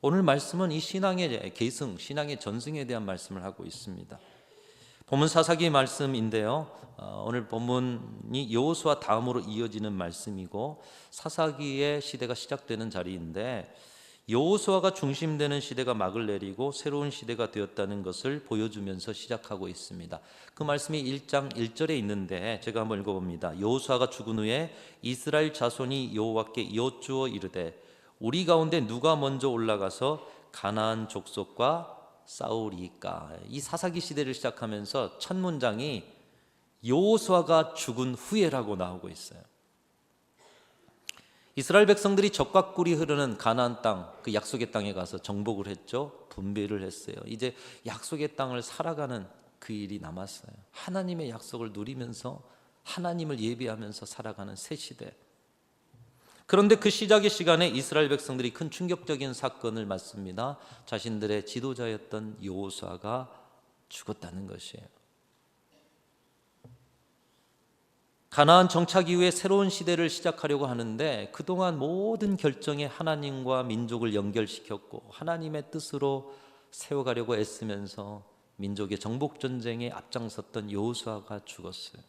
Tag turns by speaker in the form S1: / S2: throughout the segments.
S1: 오늘 말씀은 이 신앙의 계승, 신앙의 전승에 대한 말씀을 하고 있습니다. 본문 사사기 말씀인데요. 오늘 본문이 여호수아 다음으로 이어지는 말씀이고 사사기의 시대가 시작되는 자리인데 여호수아가 중심되는 시대가 막을 내리고 새로운 시대가 되었다는 것을 보여주면서 시작하고 있습니다. 그 말씀이 1장 1절에 있는데 제가 한번 읽어봅니다. 여호수아가 죽은 후에 이스라엘 자손이 여호와께 여쭈어 이르되 우리 가운데 누가 먼저 올라가서 가나안 족속과 싸우리까. 이 사사기 시대를 시작하면서 첫 문장이 여호수아가 죽은 후에라고 나오고 있어요. 이스라엘 백성들이 적과 꿀이 흐르는 가나안 땅, 그 약속의 땅에 가서 정복을 했죠. 분배를 했어요. 이제 약속의 땅을 살아가는 그 일이 남았어요. 하나님의 약속을 누리면서 하나님을 예배하면서 살아가는 새 시대. 그런데 그 시작의 시간에 이스라엘 백성들이 큰 충격적인 사건을 맞습니다. 자신들의 지도자였던 여호수아가 죽었다는 것이에요. 가나안 정착 이후에 새로운 시대를 시작하려고 하는데 그동안 모든 결정에 하나님과 민족을 연결시켰고 하나님의 뜻으로 세워가려고 애쓰면서 민족의 정복 전쟁에 앞장섰던 여호수아가 죽었어요.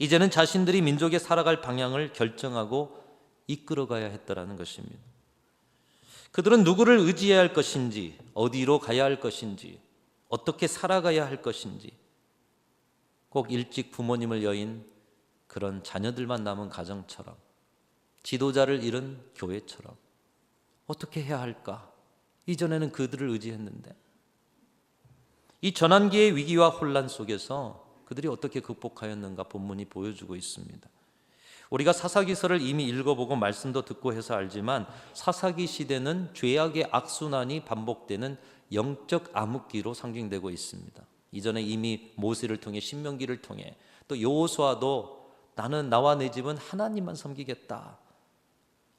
S1: 이제는 자신들이 민족의 살아갈 방향을 결정하고 이끌어가야 했다라는 것입니다. 그들은 누구를 의지해야 할 것인지, 어디로 가야 할 것인지, 어떻게 살아가야 할 것인지, 꼭 일찍 부모님을 여인 그런 자녀들만 남은 가정처럼, 지도자를 잃은 교회처럼 어떻게 해야 할까? 이전에는 그들을 의지했는데 이 전환기의 위기와 혼란 속에서 그들이 어떻게 극복하였는가 본문이 보여주고 있습니다. 우리가 사사기서를 이미 읽어보고 말씀도 듣고 해서 알지만 사사기 시대는 죄악의 악순환이 반복되는 영적 암흑기로 상징되고 있습니다. 이전에 이미 모세를 통해 신명기를 통해 또 여호수아도 나는 나와 내 집은 하나님만 섬기겠다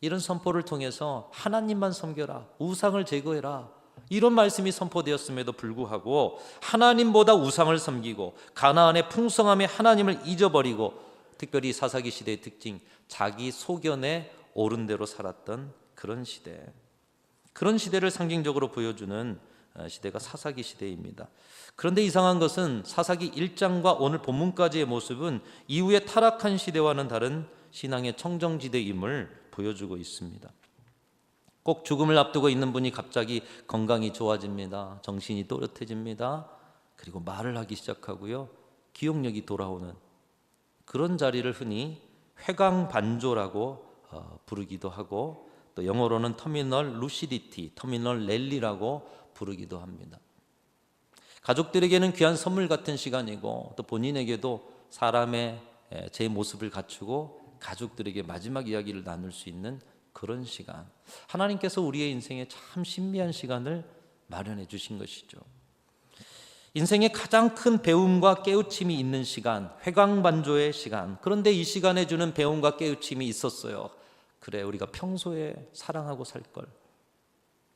S1: 이런 선포를 통해서 하나님만 섬겨라, 우상을 제거해라 이런 말씀이 선포되었음에도 불구하고 하나님보다 우상을 섬기고 가나안의 풍성함에 하나님을 잊어버리고 특별히 사사기 시대의 특징 자기 소견에 옳은 대로 살았던 그런 시대, 그런 시대를 상징적으로 보여주는 시대가 사사기 시대입니다. 그런데 이상한 것은 사사기 1장과 오늘 본문까지의 모습은 이후의 타락한 시대와는 다른 신앙의 청정지대임을 보여주고 있습니다. 꼭 죽음을 앞두고 있는 분이 갑자기 건강이 좋아집니다. 정신이 또렷해집니다. 그리고 말을 하기 시작하고요. 기억력이 돌아오는 그런 자리를 흔히 회광반조라고 부르기도 하고 또 영어로는 터미널 루시디티, 터미널 랠리라고 부르기도 합니다. 가족들에게는 귀한 선물 같은 시간이고 또 본인에게도 사람의 제 모습을 갖추고 가족들에게 마지막 이야기를 나눌 수 있는 그런 시간, 하나님께서 우리의 인생에 참 신비한 시간을 마련해 주신 것이죠. 인생의 가장 큰 배움과 깨우침이 있는 시간, 회광반조의 시간. 그런데 이 시간에 주는 배움과 깨우침이 있었어요. 그래, 우리가 평소에 사랑하고 살 걸,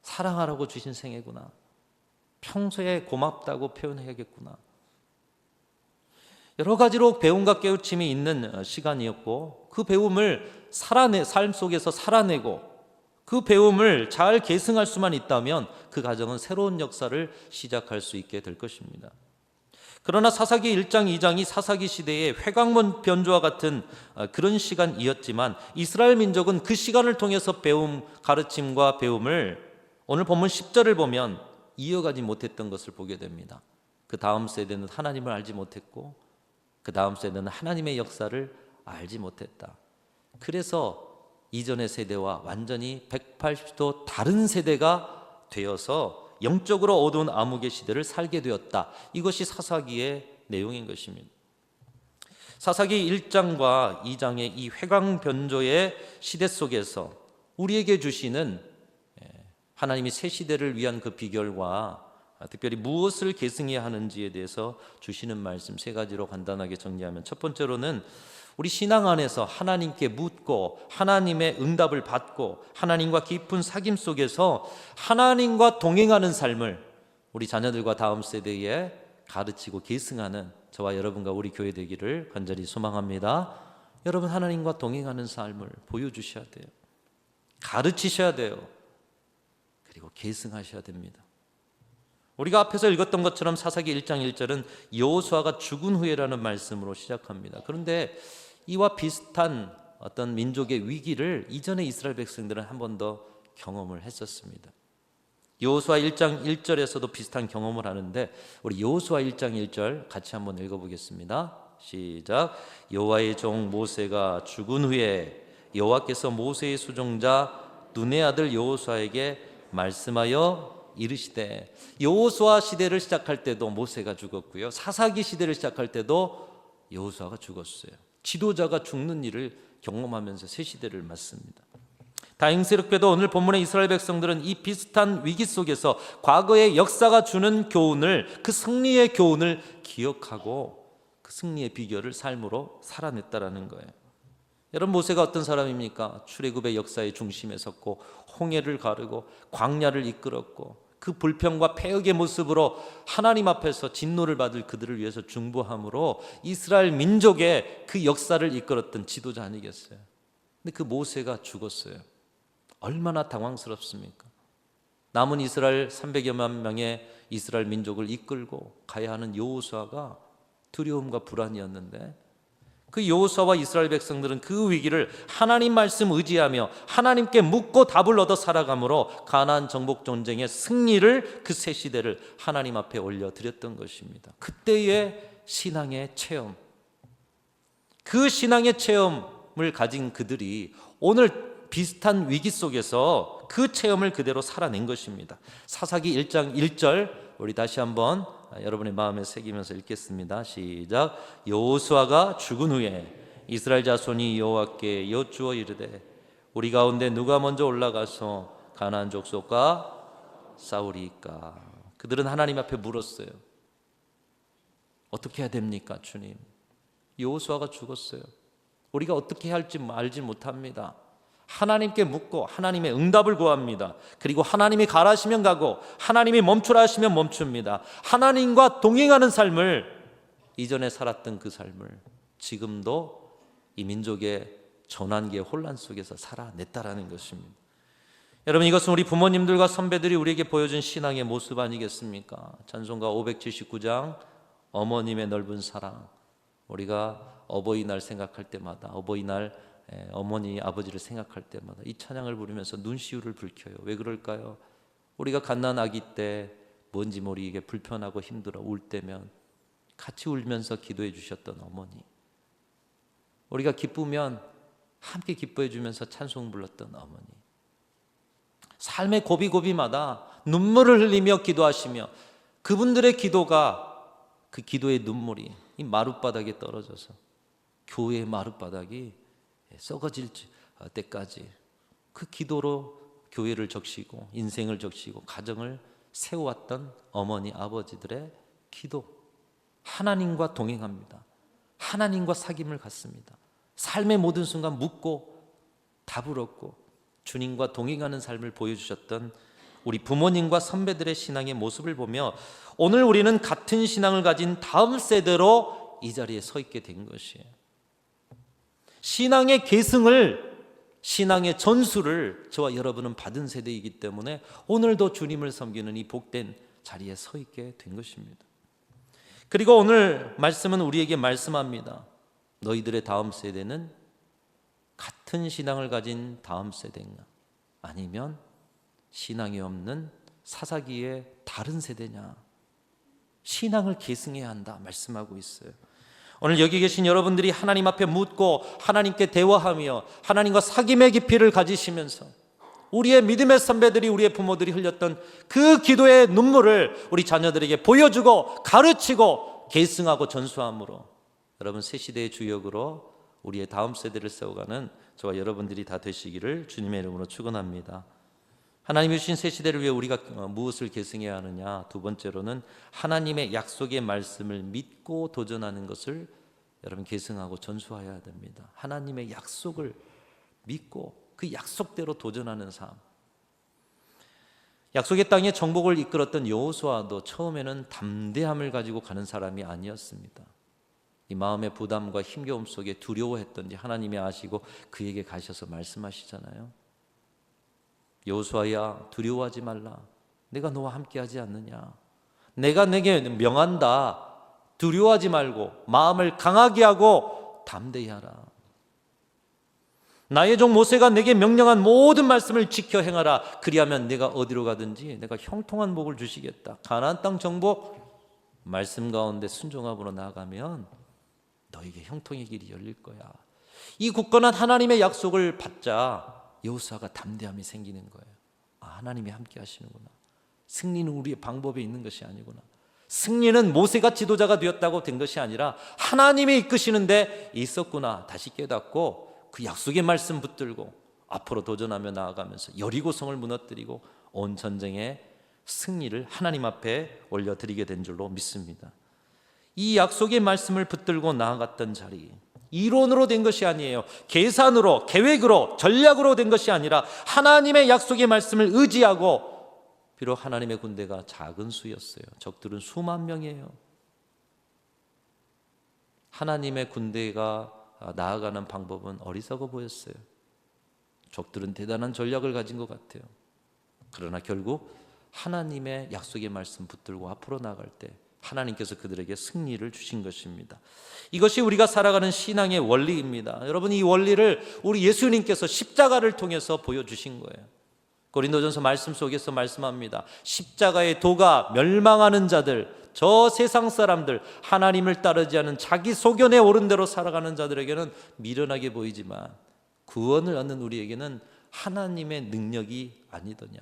S1: 사랑하라고 주신 생애구나, 평소에 고맙다고 표현해야겠구나, 여러 가지로 배움과 깨우침이 있는 시간이었고 그 배움을 삶 속에서 살아내고 그 배움을 잘 계승할 수만 있다면 그 가정은 새로운 역사를 시작할 수 있게 될 것입니다. 그러나 사사기 1장 2장이 사사기 시대의 회광문 변조와 같은 그런 시간이었지만 이스라엘 민족은 그 시간을 통해서 배움, 가르침과 배움을 오늘 본문 10절을 보면 이어가지 못했던 것을 보게 됩니다. 그 다음 세대는 하나님을 알지 못했고 그 다음 세대는 하나님의 역사를 알지 못했다. 그래서 이전의 세대와 완전히 180도 다른 세대가 되어서 영적으로 어두운 암흑의 시대를 살게 되었다. 이것이 사사기의 내용인 것입니다. 사사기 1장과 2장의 이 회광변조의 시대 속에서 우리에게 주시는 하나님이 새 시대를 위한 그 비결과 특별히 무엇을 계승해야 하는지에 대해서 주시는 말씀 세 가지로 간단하게 정리하면 첫 번째로는 우리 신앙 안에서 하나님께 묻고 하나님의 응답을 받고 하나님과 깊은 사귐 속에서 하나님과 동행하는 삶을 우리 자녀들과 다음 세대에 가르치고 계승하는 저와 여러분과 우리 교회 되기를 간절히 소망합니다. 여러분 하나님과 동행하는 삶을 보여주셔야 돼요. 가르치셔야 돼요. 그리고 계승하셔야 됩니다. 우리가 앞에서 읽었던 것처럼 사사기 1장 1절은 여호수아가 죽은 후에라는 말씀으로 시작합니다. 그런데 이와 비슷한 어떤 민족의 위기를 이전에 이스라엘 백성들은 한 번 더 경험을 했었습니다. 여호수아 1장 1절에서도 비슷한 경험을 하는데 우리 여호수아 1장 1절 같이 한번 읽어보겠습니다. 시작. 여호와의 종 모세가 죽은 후에 여호와께서 모세의 수종자 눈의 아들 여호수아에게 말씀하여 이르시되, 여호수아 시대를 시작할 때도 모세가 죽었고요, 사사기 시대를 시작할 때도 여호수아가 죽었어요. 지도자가 죽는 일을 경험하면서 새 시대를 맞습니다. 다행스럽게도 오늘 본문의 이스라엘 백성들은 이 비슷한 위기 속에서 과거의 역사가 주는 교훈을, 그 승리의 교훈을 기억하고 그 승리의 비결을 삶으로 살아냈다라는 거예요. 여러분, 모세가 어떤 사람입니까? 출애굽의 역사의 중심에 섰고 홍해를 가르고 광야를 이끌었고 그 불평과 패역의 모습으로 하나님 앞에서 진노를 받을 그들을 위해서 중보함으로 이스라엘 민족의 그 역사를 이끌었던 지도자 아니겠어요? 근데 그 모세가 죽었어요. 얼마나 당황스럽습니까? 남은 이스라엘 300여만 명의 이스라엘 민족을 이끌고 가야 하는 여호수아가 두려움과 불안이었는데, 그 여호수아와 이스라엘 백성들은 그 위기를 하나님 말씀 의지하며 하나님께 묻고 답을 얻어 살아감으로 가나안 정복 전쟁의 승리를, 그 새 시대를 하나님 앞에 올려드렸던 것입니다. 그때의 신앙의 체험, 그 신앙의 체험을 가진 그들이 오늘 비슷한 위기 속에서 그 체험을 그대로 살아낸 것입니다. 사사기 1장 1절 우리 다시 한번 여러분의 마음에 새기면서 읽겠습니다. 시작. 여호수아가 죽은 후에 이스라엘 자손이 여호와께 여쭈어 이르되, 우리 가운데 누가 먼저 올라가서 가나안 족속과 싸우리이까? 그들은 하나님 앞에 물었어요. 어떻게 해야 됩니까, 주님? 여호수아가 죽었어요. 우리가 어떻게 해야 할지 알지 못합니다. 하나님께 묻고 하나님의 응답을 구합니다. 그리고 하나님이 가라시면 가고 하나님이 멈추라 하시면 멈춥니다. 하나님과 동행하는 삶을, 이전에 살았던 그 삶을 지금도 이 민족의 전환기의 혼란 속에서 살아냈다라는 것입니다. 여러분, 이것은 우리 부모님들과 선배들이 우리에게 보여준 신앙의 모습 아니겠습니까? 찬송가 579장 어머님의 넓은 사랑, 우리가 어버이날 생각할 때마다, 어버이날 어머니 아버지를 생각할 때마다 이 찬양을 부르면서 눈시울을 붉혀요. 왜 그럴까요? 우리가 갓난 아기 때 뭔지 모르게 불편하고 힘들어 울 때면 같이 울면서 기도해 주셨던 어머니, 우리가 기쁘면 함께 기뻐해 주면서 찬송 불렀던 어머니, 삶의 고비고비마다 눈물을 흘리며 기도하시며 그분들의 기도가, 그 기도의 눈물이 이 마룻바닥에 떨어져서 교회의 마룻바닥이 썩어질 때까지 그 기도로 교회를 적시고 인생을 적시고 가정을 세워왔던 어머니 아버지들의 기도, 하나님과 동행합니다. 하나님과 사귐을 갖습니다. 삶의 모든 순간 묻고 답을 얻고 주님과 동행하는 삶을 보여주셨던 우리 부모님과 선배들의 신앙의 모습을 보며 오늘 우리는 같은 신앙을 가진 다음 세대로 이 자리에 서 있게 된 것이에요. 신앙의 계승을, 신앙의 전수를 저와 여러분은 받은 세대이기 때문에 오늘도 주님을 섬기는 이 복된 자리에 서 있게 된 것입니다. 그리고 오늘 말씀은 우리에게 말씀합니다. 너희들의 다음 세대는 같은 신앙을 가진 다음 세대인가, 아니면 신앙이 없는 사사기의 다른 세대냐? 신앙을 계승해야 한다 말씀하고 있어요. 오늘 여기 계신 여러분들이 하나님 앞에 묻고 하나님께 대화하며 하나님과 사귐의 깊이를 가지시면서 우리의 믿음의 선배들이, 우리의 부모들이 흘렸던 그 기도의 눈물을 우리 자녀들에게 보여주고 가르치고 계승하고 전수함으로 여러분 새 시대의 주역으로 우리의 다음 세대를 세워가는 저와 여러분들이 다 되시기를 주님의 이름으로 축원합니다. 하나님이 주신 새 시대를 위해 우리가 무엇을 계승해야 하느냐? 두 번째로는 하나님의 약속의 말씀을 믿고 도전하는 것을 여러분 계승하고 전수해야 됩니다. 하나님의 약속을 믿고 그 약속대로 도전하는 삶. 약속의 땅에 정복을 이끌었던 여호수아도 처음에는 담대함을 가지고 가는 사람이 아니었습니다. 이 마음의 부담과 힘겨움 속에 두려워했던지 하나님이 아시고 그에게 가셔서 말씀하시잖아요. 여호수아야, 두려워하지 말라. 내가 너와 함께하지 않느냐. 내가 내게 명한다. 두려워하지 말고 마음을 강하게 하고 담대히 하라. 나의 종 모세가 내게 명령한 모든 말씀을 지켜 행하라. 그리하면 내가 어디로 가든지 내가 형통한 복을 주시겠다. 가나안 땅 정복, 말씀 가운데 순종함으로 나아가면 너에게 형통의 길이 열릴 거야. 이 굳건한 하나님의 약속을 받자 여호수아가 담대함이 생기는 거예요. 하나님이 함께 하시는구나. 승리는 우리의 방법에 있는 것이 아니구나. 승리는 모세가 지도자가 되었다고 된 것이 아니라 하나님이 이끄시는데 있었구나. 다시 깨닫고 그 약속의 말씀 붙들고 앞으로 도전하며 나아가면서 여리고성을 무너뜨리고 온 전쟁의 승리를 하나님 앞에 올려드리게 된 줄로 믿습니다. 이 약속의 말씀을 붙들고 나아갔던 자리, 이론으로 된 것이 아니에요. 계산으로, 계획으로, 전략으로 된 것이 아니라 하나님의 약속의 말씀을 의지하고, 비록 하나님의 군대가 작은 수였어요. 적들은 수만 명이에요. 하나님의 군대가 나아가는 방법은 어리석어 보였어요. 적들은 대단한 전략을 가진 것 같아요. 그러나 결국 하나님의 약속의 말씀 붙들고 앞으로 나아갈 때 하나님께서 그들에게 승리를 주신 것입니다. 이것이 우리가 살아가는 신앙의 원리입니다. 여러분, 이 원리를 우리 예수님께서 십자가를 통해서 보여주신 거예요. 고린도전서 말씀 속에서 말씀합니다. 십자가의 도가 멸망하는 자들, 저 세상 사람들, 하나님을 따르지 않은 자기 소견에 옳은 대로 살아가는 자들에게는 미련하게 보이지만 구원을 얻는 우리에게는 하나님의 능력이 아니더냐.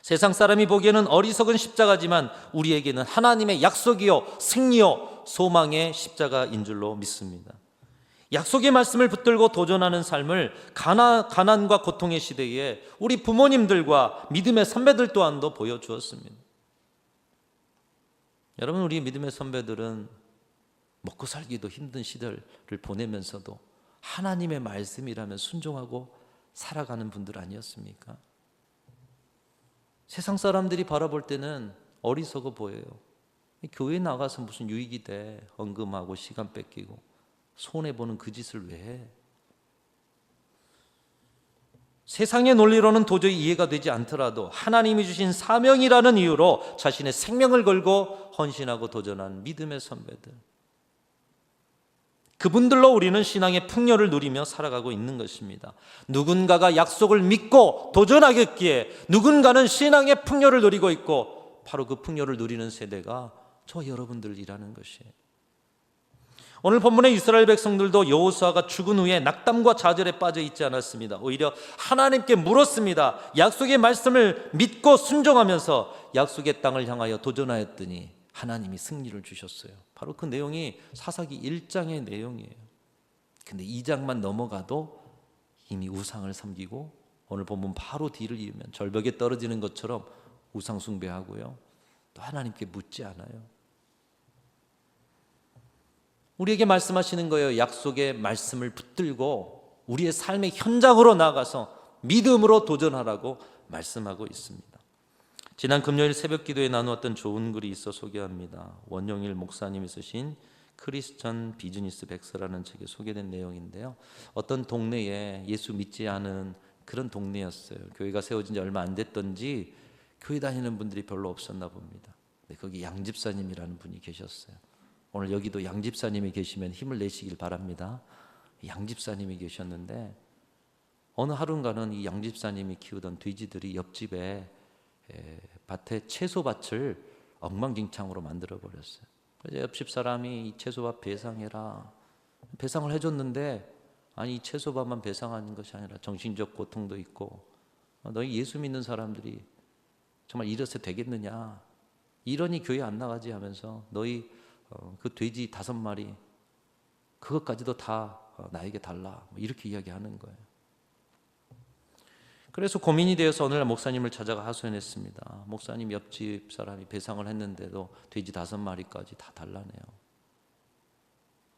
S1: 세상 사람이 보기에는 어리석은 십자가지만 우리에게는 하나님의 약속이요 승리요 소망의 십자가인 줄로 믿습니다. 약속의 말씀을 붙들고 도전하는 삶을 가난과 고통의 시대에 우리 부모님들과 믿음의 선배들 또한도 보여주었습니다. 여러분, 우리 믿음의 선배들은 먹고 살기도 힘든 시대를 보내면서도 하나님의 말씀이라면 순종하고 살아가는 분들 아니었습니까? 세상 사람들이 바라볼 때는 어리석어 보여요. 교회 나가서 무슨 유익이 돼? 헌금하고 시간 뺏기고 손해보는 그 짓을 왜 해? 세상의 논리로는 도저히 이해가 되지 않더라도 하나님이 주신 사명이라는 이유로 자신의 생명을 걸고 헌신하고 도전한 믿음의 선배들, 그분들로 우리는 신앙의 풍요를 누리며 살아가고 있는 것입니다. 누군가가 약속을 믿고 도전하겠기에 누군가는 신앙의 풍요를 누리고 있고, 바로 그 풍요를 누리는 세대가 저 여러분들이라는 것이에요. 오늘 본문의 이스라엘 백성들도 여호수아가 죽은 후에 낙담과 좌절에 빠져 있지 않았습니다. 오히려 하나님께 물었습니다. 약속의 말씀을 믿고 순종하면서 약속의 땅을 향하여 도전하였더니 하나님이 승리를 주셨어요. 바로 그 내용이 사사기 1장의 내용이에요. 근데 2장만 넘어가도 이미 우상을 섬기고, 오늘 본문 바로 뒤를 이으면 절벽에 떨어지는 것처럼 우상 숭배하고요, 또 하나님께 묻지 않아요. 우리에게 말씀하시는 거예요. 약속의 말씀을 붙들고 우리의 삶의 현장으로 나가서 믿음으로 도전하라고 말씀하고 있습니다. 지난 금요일 새벽 기도에 나누었던 좋은 글이 있어 소개합니다. 원영일 목사님이 쓰신 크리스천 비즈니스 백서라는 책에 소개된 내용인데요, 어떤 동네에 예수 믿지 않은 그런 동네였어요. 교회가 세워진 지 얼마 안 됐던지 교회 다니는 분들이 별로 없었나 봅니다. 근데 거기 양 집사님이라는 분이 계셨어요. 오늘 여기도 양 집사님이 계시면 힘을 내시길 바랍니다. 양 집사님이 계셨는데 어느 하루인가는 이 양 집사님이 키우던 돼지들이 옆집에 밭에 채소밭을 엉망진창으로 만들어 버렸어요. 그래서 옆집 사람이 이 채소밭 배상해라, 배상을 해줬는데, 아니 이 채소밭만 배상하는 것이 아니라 정신적 고통도 있고, 너희 예수 믿는 사람들이 정말 이래서 되겠느냐, 이러니 교회 안 나가지 하면서 너희 그 돼지 5마리 그것까지도 다 나에게 달라, 이렇게 이야기하는 거예요. 그래서 고민이 되어서 어느 날 목사님을 찾아가 하소연했습니다. 목사님, 옆집 사람이 배상을 했는데도 돼지 5마리까지 다 달라네요.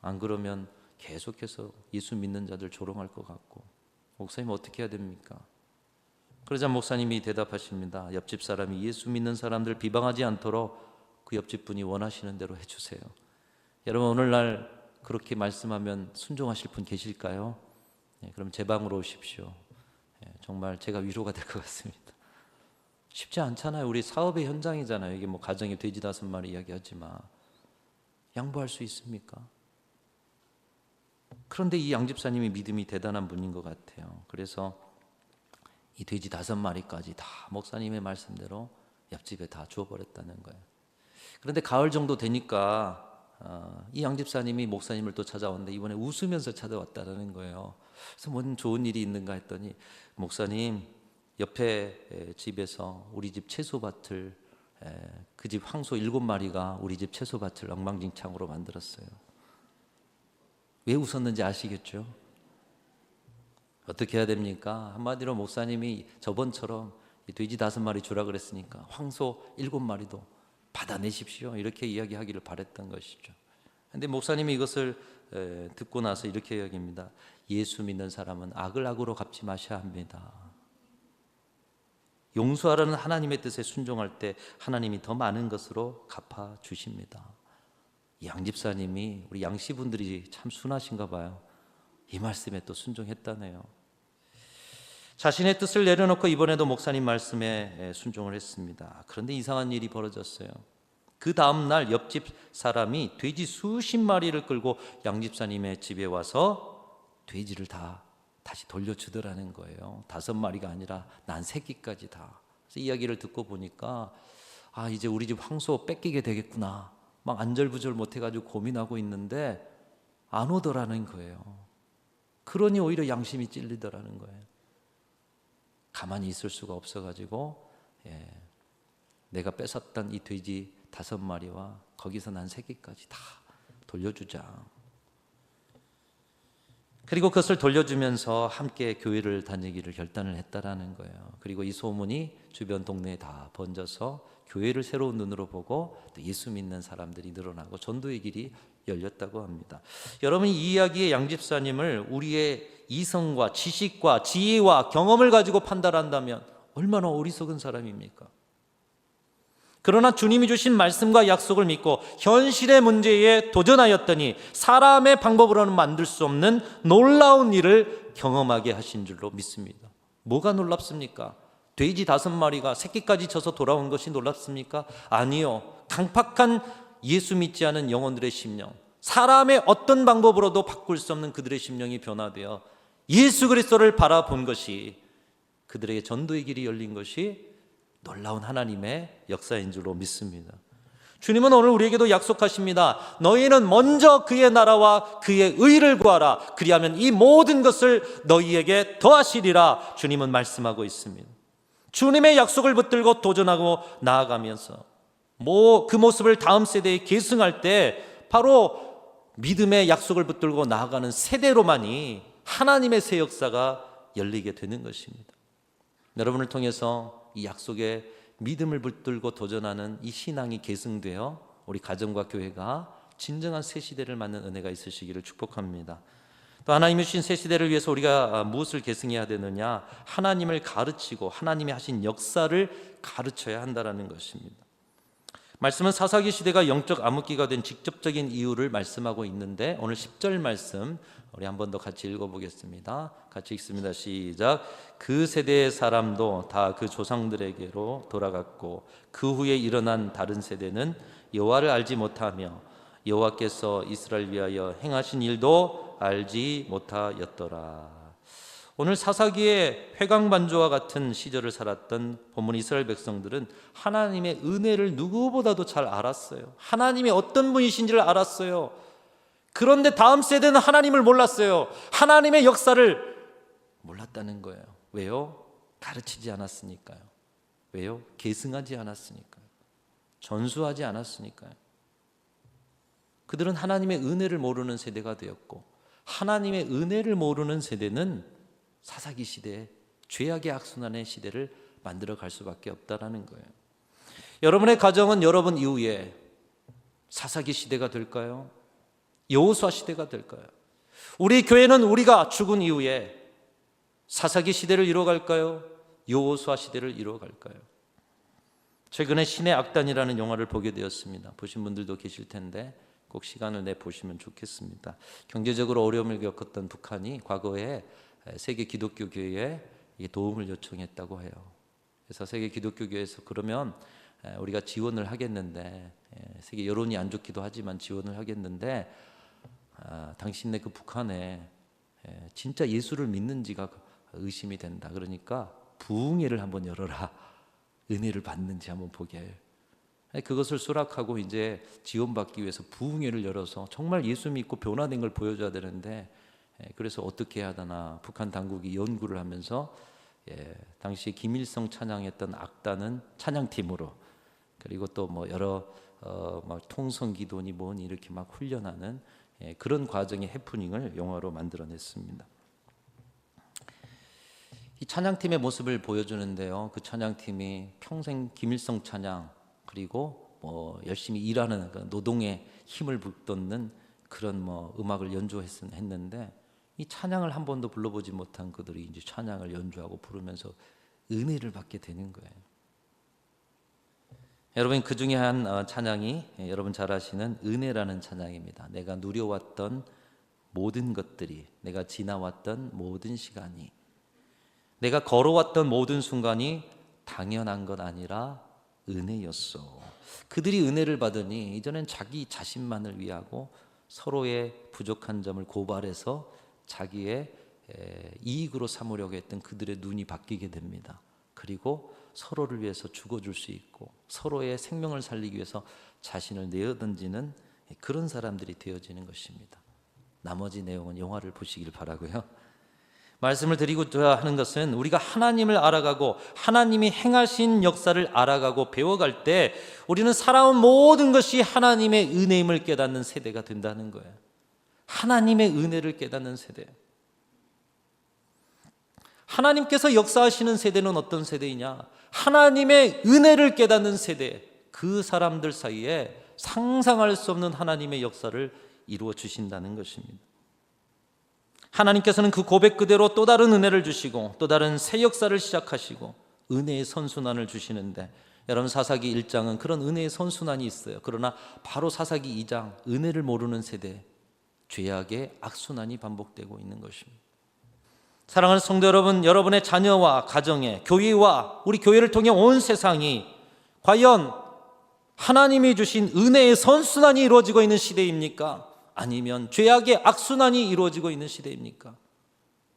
S1: 안 그러면 계속해서 예수 믿는 자들 조롱할 것 같고, 목사님 어떻게 해야 됩니까? 그러자 목사님이 대답하십니다. 옆집 사람이 예수 믿는 사람들 비방하지 않도록 그 옆집 분이 원하시는 대로 해주세요. 여러분, 오늘날 그렇게 말씀하면 순종하실 분 계실까요? 그럼 제 방으로 오십시오. 정말 제가 위로가 될 것 같습니다. 쉽지 않잖아요. 우리 사업의 현장이잖아요. 이게 뭐 가정에 돼지 5마리 이야기하지만 양보할 수 있습니까? 그런데 이 양집사님이 믿음이 대단한 분인 것 같아요. 그래서 이 돼지 5마리까지 다 목사님의 말씀대로 옆집에 다 주워버렸다는 거예요. 그런데 가을 정도 되니까 이 양집사님이 목사님을 또 찾아왔는데 이번에 웃으면서 찾아왔다는 거예요. 그래서 뭔 좋은 일이 있는가 했더니, 목사님, 옆에 집에서 우리 집 채소밭을, 그 집 황소 7마리가 우리 집 채소밭을 엉망진창으로 만들었어요. 왜 웃었는지 아시겠죠? 어떻게 해야 됩니까? 한마디로 목사님이 저번처럼 돼지 5마리 주라 그랬으니까 황소 7마리도 받아내십시오, 이렇게 이야기하기를 바랬던 것이죠. 그런데 목사님이 이것을 듣고 나서 이렇게 이야기합니다. 예수 믿는 사람은 악을 악으로 갚지 마셔야 합니다. 용서하라는 하나님의 뜻에 순종할 때 하나님이 더 많은 것으로 갚아주십니다. 양집사님이, 우리 양씨분들이 참 순하신가 봐요. 이 말씀에 또 순종했다네요. 자신의 뜻을 내려놓고 이번에도 목사님 말씀에 순종을 했습니다. 그런데 이상한 일이 벌어졌어요. 그 다음 날 옆집 사람이 돼지 수십 마리를 끌고 양집사님의 집에 와서 돼지를 다시 돌려주더라는 거예요. 5마리가 아니라 난 새끼까지 다. 그래서 이야기를 듣고 보니까 이제 우리 집 황소 뺏기게 되겠구나, 막 안절부절 못해가지고 고민하고 있는데 안 오더라는 거예요. 그러니 오히려 양심이 찔리더라는 거예요. 가만히 있을 수가 없어가지고 내가 뺏었던 이 돼지 5마리와 거기서 난 새끼까지 다 돌려주자. 그리고 그것을 돌려주면서 함께 교회를 다니기를 결단을 했다라는 거예요. 그리고 이 소문이 주변 동네에 다 번져서 교회를 새로운 눈으로 보고 또 예수 믿는 사람들이 늘어나고 전도의 길이 열렸다고 합니다. 여러분, 이 이야기의 양집사님을 우리의 이성과 지식과 지혜와 경험을 가지고 판단한다면 얼마나 어리석은 사람입니까? 그러나 주님이 주신 말씀과 약속을 믿고 현실의 문제에 도전하였더니 사람의 방법으로는 만들 수 없는 놀라운 일을 경험하게 하신 줄로 믿습니다. 뭐가 놀랍습니까? 돼지 5마리가 새끼까지 져서 돌아온 것이 놀랍습니까? 아니요. 강팍한 예수 믿지 않은 영혼들의 심령, 사람의 어떤 방법으로도 바꿀 수 없는 그들의 심령이 변화되어 예수 그리스도를 바라본 것이, 그들에게 전도의 길이 열린 것이 놀라운 하나님의 역사인 줄로 믿습니다. 주님은 오늘 우리에게도 약속하십니다. 너희는 먼저 그의 나라와 그의 의를 구하라. 그리하면 이 모든 것을 너희에게 더하시리라. 주님은 말씀하고 있습니다. 주님의 약속을 붙들고 도전하고 나아가면서 그 모습을 다음 세대에 계승할 때 바로 믿음의 약속을 붙들고 나아가는 세대로만이 하나님의 새 역사가 열리게 되는 것입니다. 여러분을 통해서 이 약속에 믿음을 붙들고 도전하는 이 신앙이 계승되어 우리 가정과 교회가 진정한 새 시대를 맞는 은혜가 있으시기를 축복합니다. 또 하나님이 주신 새 시대를 위해서 우리가 무엇을 계승해야 되느냐? 하나님을 가르치고 하나님이 하신 역사를 가르쳐야 한다는 것입니다. 말씀은 사사기 시대가 영적 암흑기가 된 직접적인 이유를 말씀하고 있는데, 오늘 10절 말씀 우리 한 번 더 같이 읽어보겠습니다. 같이 읽습니다. 시작. 그 세대의 사람도 다 그 조상들에게로 돌아갔고 그 후에 일어난 다른 세대는 여호와를 알지 못하며 여호와께서 이스라엘 위하여 행하신 일도 알지 못하였더라. 오늘 사사기의 회광반조와 같은 시절을 살았던 본문 이스라엘 백성들은 하나님의 은혜를 누구보다도 잘 알았어요. 하나님이 어떤 분이신지를 알았어요. 그런데 다음 세대는 하나님을 몰랐어요. 하나님의 역사를 몰랐다는 거예요. 왜요? 가르치지 않았으니까요. 왜요? 계승하지 않았으니까요. 전수하지 않았으니까요. 그들은 하나님의 은혜를 모르는 세대가 되었고, 하나님의 은혜를 모르는 세대는 사사기 시대에 죄악의 악순환의 시대를 만들어 갈 수밖에 없다라는 거예요. 여러분의 가정은 여러분 이후에 사사기 시대가 될까요? 여호수아 시대가 될까요? 우리 교회는 우리가 죽은 이후에 사사기 시대를 이루어갈까요? 여호수아 시대를 이루어갈까요? 최근에 신의 악단이라는 영화를 보게 되었습니다. 보신 분들도 계실 텐데 꼭 시간을 내 보시면 좋겠습니다. 경제적으로 어려움을 겪었던 북한이 과거에 세계 기독교 교회에 이게 도움을 요청했다고 해요. 그래서 세계 기독교교회에서 그러면 우리가 지원을 하겠는데, 세계 여론이 안 좋기도 하지만 지원을 하겠는데, 당신네 그 북한에 진짜 예수를 믿는지가 의심이 된다. 그러니까 부흥회를 한번 열어라. 은혜를 받는지 한번 보게. 그것을 수락하고 이제 지원받기 위해서 부흥회를 열어서 정말 예수 믿고 변화된 걸 보여줘야 되는데, 그래서 어떻게 해야 하나 북한 당국이 연구를 하면서 당시 김일성 찬양했던 악단은 찬양팀으로, 그리고 또 뭐 여러 막 통성기도니 뭐니 이렇게 막 훈련하는 그런 과정의 해프닝을 영화로 만들어냈습니다. 이 찬양팀의 모습을 보여주는데요. 그 찬양팀이 평생 김일성 찬양, 그리고 뭐 열심히 일하는 노동의 힘을 북돋는 그런 뭐 음악을 연주했는데, 이 찬양을 한 번도 불러보지 못한 그들이 이제 찬양을 연주하고 부르면서 은혜를 받게 되는 거예요. 여러분, 그 중에 한 찬양이 여러분 잘 아시는 은혜라는 찬양입니다. 내가 누려왔던 모든 것들이, 내가 지나왔던 모든 시간이, 내가 걸어왔던 모든 순간이 당연한 것 아니라 은혜였어. 그들이 은혜를 받으니 이전엔 자기 자신만을 위하고 서로의 부족한 점을 고발해서 자기의 이익으로 삼으려고 했던 그들의 눈이 바뀌게 됩니다. 그리고 서로를 위해서 죽어줄 수 있고 서로의 생명을 살리기 위해서 자신을 내어던지는 그런 사람들이 되어지는 것입니다. 나머지 내용은 영화를 보시길 바라고요. 말씀을 드리고자 하는 것은 우리가 하나님을 알아가고 하나님이 행하신 역사를 알아가고 배워갈 때 우리는 살아온 모든 것이 하나님의 은혜임을 깨닫는 세대가 된다는 거예요. 하나님의 은혜를 깨닫는 세대. 하나님께서 역사하시는 세대는 어떤 세대이냐? 하나님의 은혜를 깨닫는 세대. 그 사람들 사이에 상상할 수 없는 하나님의 역사를 이루어 주신다는 것입니다. 하나님께서는 그 고백 그대로 또 다른 은혜를 주시고 또 다른 새 역사를 시작하시고 은혜의 선순환을 주시는데, 여러분 사사기 1장은 그런 은혜의 선순환이 있어요. 그러나 바로 사사기 2장 은혜를 모르는 세대, 죄악의 악순환이 반복되고 있는 것입니다. 사랑하는 성도 여러분, 여러분의 자녀와 가정에, 교회와 우리 교회를 통해 온 세상이 과연 하나님이 주신 은혜의 선순환이 이루어지고 있는 시대입니까? 아니면 죄악의 악순환이 이루어지고 있는 시대입니까?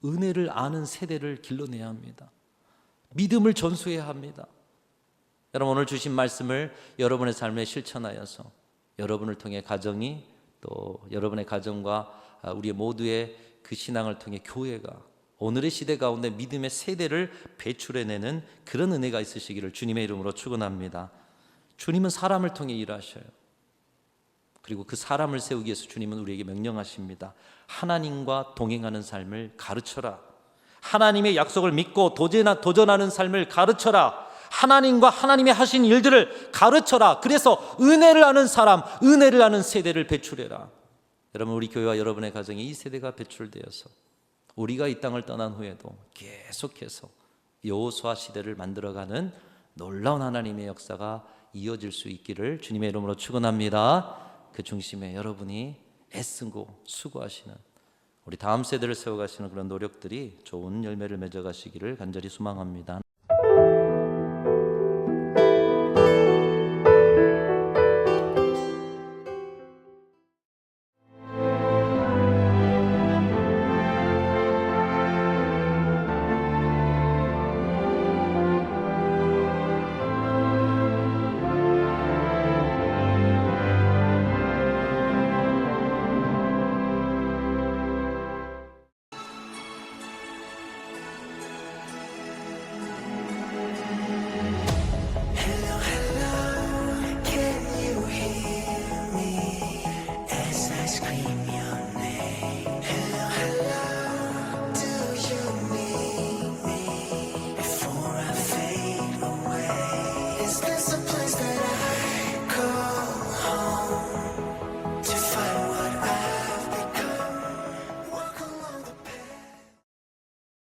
S1: 은혜를 아는 세대를 길러내야 합니다. 믿음을 전수해야 합니다. 여러분, 오늘 주신 말씀을 여러분의 삶에 실천하여서 여러분을 통해 가정이, 또 여러분의 가정과 우리 모두의 그 신앙을 통해 교회가 오늘의 시대 가운데 믿음의 세대를 배출해내는 그런 은혜가 있으시기를 주님의 이름으로 축원합니다. 주님은 사람을 통해 일하셔요. 그리고 그 사람을 세우기 위해서 주님은 우리에게 명령하십니다. 하나님과 동행하는 삶을 가르쳐라. 하나님의 약속을 믿고 도전하는 삶을 가르쳐라. 하나님과 하나님이 하신 일들을 가르쳐라. 그래서 은혜를 아는 사람, 은혜를 아는 세대를 배출해라. 여러분, 우리 교회와 여러분의 가정에 이 세대가 배출되어서 우리가 이 땅을 떠난 후에도 계속해서 여호수아 시대를 만들어가는 놀라운 하나님의 역사가 이어질 수 있기를 주님의 이름으로 축원합니다. 그 중심에 여러분이 애쓰고 수고하시는, 우리 다음 세대를 세워가시는 그런 노력들이 좋은 열매를 맺어가시기를 간절히 소망합니다.